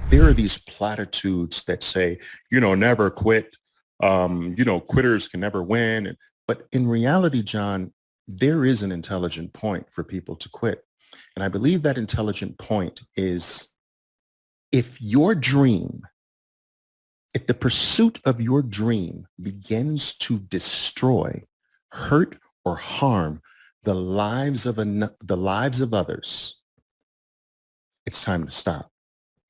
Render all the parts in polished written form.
there are these platitudes that say, never quit. Quitters can never win. But in reality, John, there is an intelligent point for people to quit. And I believe that intelligent point is if the pursuit of your dream begins to destroy, hurt, or harm the lives of others, it's time to stop.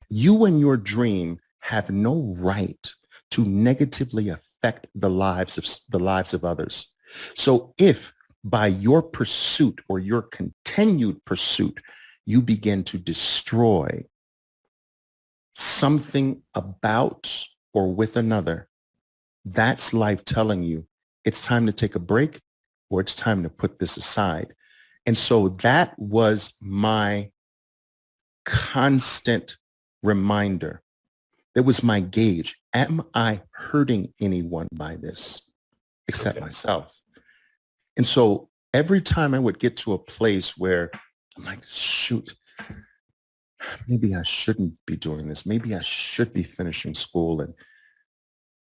You and your dream have no right to negatively affect the lives of others. So if by your pursuit or your continued pursuit, you begin to destroy something about or with another, that's life telling you it's time to take a break or it's time to put this aside. And so that was my constant reminder. That was my gauge. Am I hurting anyone by this except myself? And so every time I would get to a place where I'm like, shoot, maybe I shouldn't be doing this. Maybe I should be finishing school.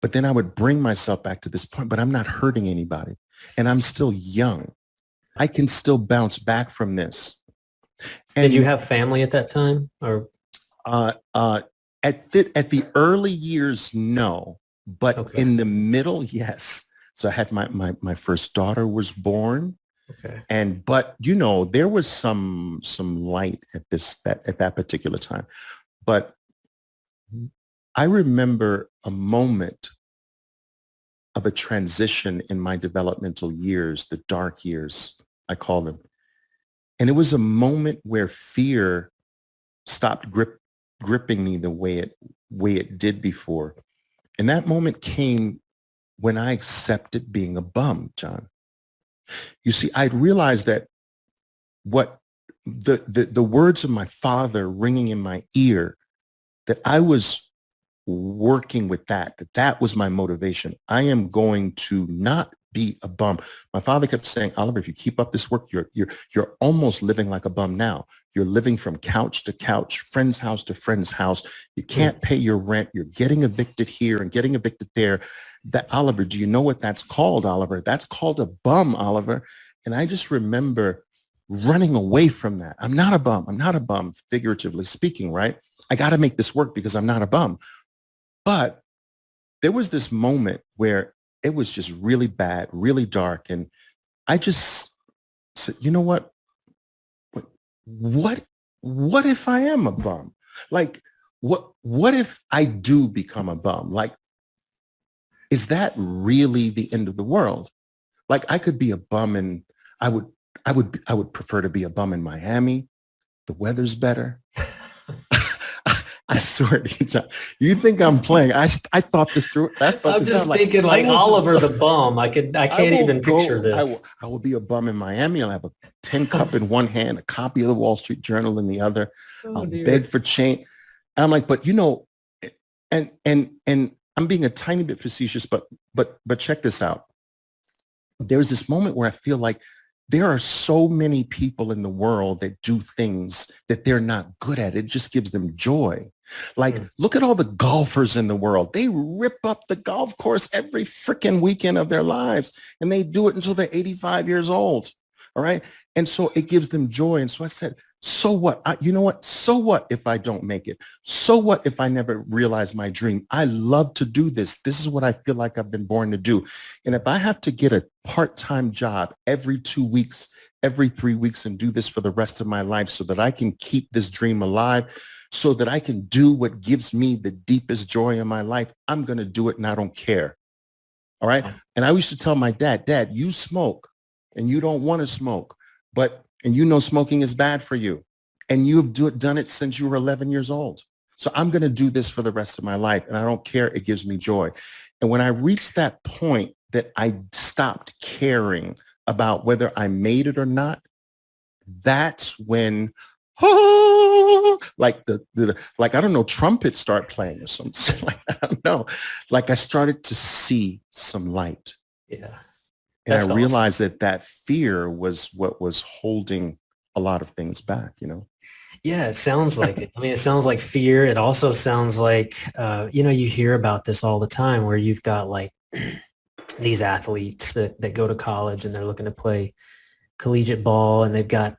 But then I would bring myself back to this point, but I'm not hurting anybody. And I'm still young. I can still bounce back from this. And, did you have family at that time? Or at the early years, no. But okay. In the middle, yes. So I had my first daughter was born. Okay. But there was some light at that particular time. But I remember a moment of a transition in my developmental years, the dark years, I call them. And it was a moment where fear stopped gripping me the way it did before. And that moment came when I accepted being a bum, John. You see, I'd realized that what the words of my father ringing in my ear, that I was working with that was my motivation. I am going to not be a bum. My father kept saying, Oliver, if you keep up this work, you're almost living like a bum now. You're living from couch to couch, friend's house to friend's house. You can't pay your rent. You're getting evicted here and getting evicted there. That, Oliver, do you know what that's called, Oliver? That's called a bum, Oliver. And I just remember running away from that. I'm not a bum. I'm not a bum, figuratively speaking, right? I got to make this work because I'm not a bum. But there was this moment where it was just really bad, really dark. And I just said, you know what? What if I am a bum? Like, what if I do become a bum? Like, is that really the end of the world? Like, I could be a bum and I would prefer to be a bum in Miami. The weather's better. I swear to you, John, you think I'm playing. I thought this through. I'm just thinking like Oliver the bum. I can't even picture this. I will be a bum in Miami. I'll have a tin cup in one hand, a copy of the Wall Street Journal in the other. I'll beg for change. And I'm like, but and I'm being a tiny bit facetious, but check this out. There's this moment where I feel like there are so many people in the world that do things that they're not good at. It just gives them joy. Like, look at all the golfers in the world. They rip up the golf course every freaking weekend of their lives, and they do it until they're 85 years old. All right. And so it gives them joy. And so I said, so what? You know what? So what if I don't make it? So what if I never realize my dream? I love to do this. This is what I feel like I've been born to do. And if I have to get a part-time job every 2 weeks, every 3 weeks, and do this for the rest of my life so that I can keep this dream alive, so that I can do what gives me the deepest joy in my life, I'm going to do it and I don't care. All right. And I used to tell my dad, you smoke and you don't want to smoke, and you know smoking is bad for you. And you've done it since you were 11 years old. So I'm going to do this for the rest of my life. And I don't care. It gives me joy. And when I reached that point that I stopped caring about whether I made it or not, that's when, like like, I don't know, trumpets start playing or something like that. I don't know. Like I started to see some light. Yeah. And I realized that fear was what was holding a lot of things back, Yeah, it sounds like it. I mean, it sounds like fear. It also sounds like, you hear about this all the time where you've got like these athletes that go to college and they're looking to play collegiate ball and they've got,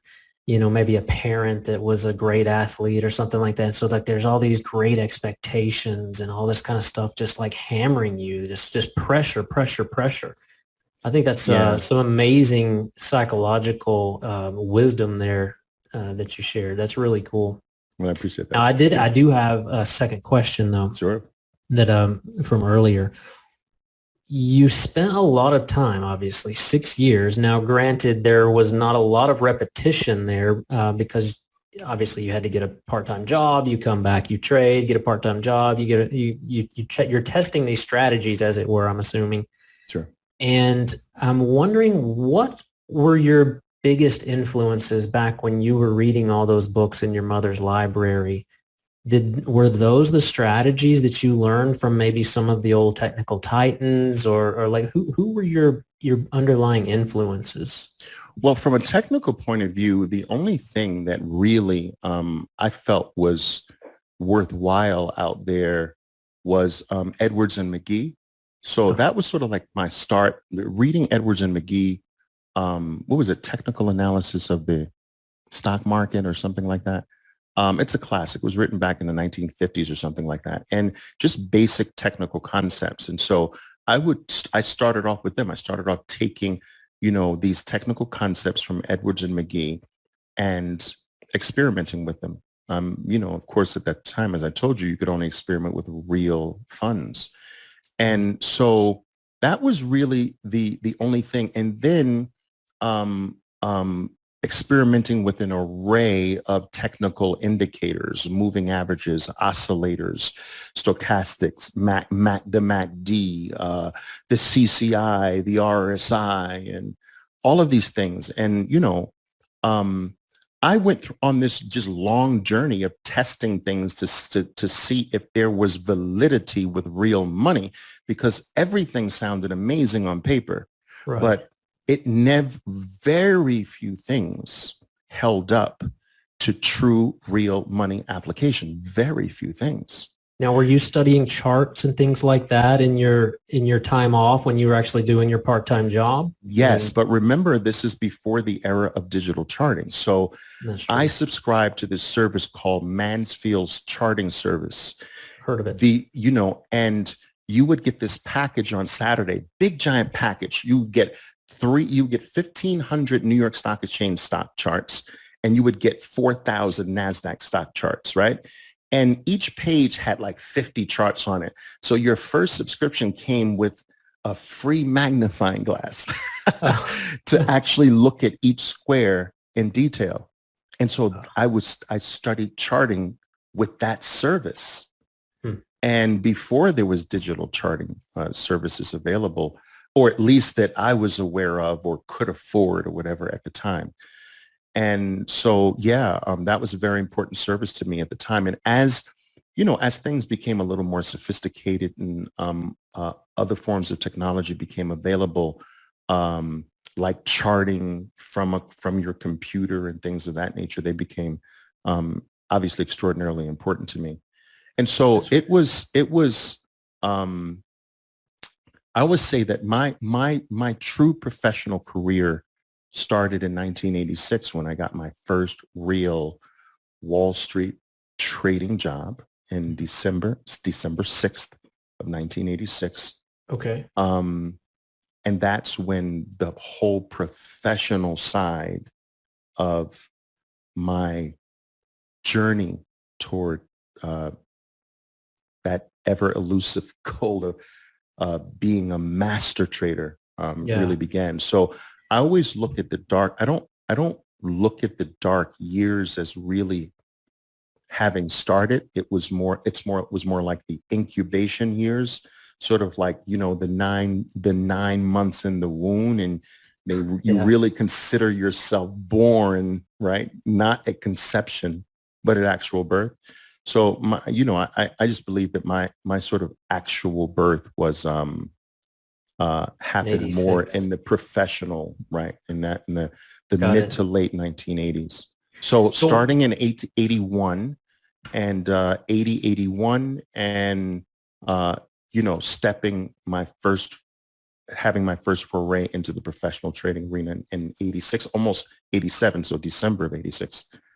maybe a parent that was a great athlete or something like that. So like there's all these great expectations and all this kind of stuff just like hammering you, just pressure, pressure, pressure. I think that's some amazing psychological wisdom there that you shared. That's really cool. Well, I appreciate that. Now, I do have a second question though. Sure. That from earlier. You spent a lot of time, obviously, 6 years. Now, granted, there was not a lot of repetition there because obviously you had to get a part-time job. You come back, you trade, get a part-time job. You're testing these strategies, as it were. I'm assuming. Sure. And I'm wondering, what were your biggest influences back when you were reading all those books in your mother's library? Were those the strategies that you learned from maybe some of the old technical titans, or like who were your underlying influences? Well, from a technical point of view, the only thing that really I felt was worthwhile out there was Edwards and McGee. So that was sort of like my start reading Edwards and McGee. What was it? Technical analysis of the stock market or something like that. It's a classic. It was written back in the 1950s or something like that. And just basic technical concepts. And so I started off with them. I started off taking, these technical concepts from Edwards and McGee and experimenting with them. Of course, at that time, as I told you could only experiment with real funds. And so that was really the only thing. And then experimenting with an array of technical indicators, moving averages, oscillators, stochastics, the MACD, the CCI, the RSI, and all of these things. And, I went on this just long journey of testing things to see if there was validity with real money, because everything sounded amazing on paper, Right. But very few things held up to true real money application. Very few things. Now, were you studying charts and things like that in your time off when you were actually doing your part-time job? Yes, but remember, this is before the era of digital charting. So I subscribed to this service called Mansfield's Charting Service. Heard of it. And you would get this package on Saturday, big giant package. You get 1,500 New York Stock Exchange stock charts, and you would get 4,000 NASDAQ stock charts, right? And each page had like 50 charts on it. So your first subscription came with a free magnifying glass to actually look at each square in detail. And so I studied charting with that service. And before there was digital charting services available, or at least that I was aware of or could afford or whatever at the time. And so, that was a very important service to me at the time. And as things became a little more sophisticated and other forms of technology became available, like charting from your computer and things of that nature, they became obviously extraordinarily important to me. And so it was I always say that my true professional career started in 1986 when I got my first real Wall Street trading job in December 6th of 1986. Okay. And that's when the whole professional side of my journey toward that ever elusive goal of being a master trader really began. So I always look at the dark. I don't look at the dark years as really having started. It was more like the incubation years, sort of like, the 9 months in the womb, and you really consider yourself born, right? Not at conception, but at actual birth. So I just believe that my sort of actual birth was happened more in the professional, right? In the mid to late 1980s. So starting in 81 and 80, 81 and, you know, having my first foray into the professional trading arena in 86, almost 87. So December of 86.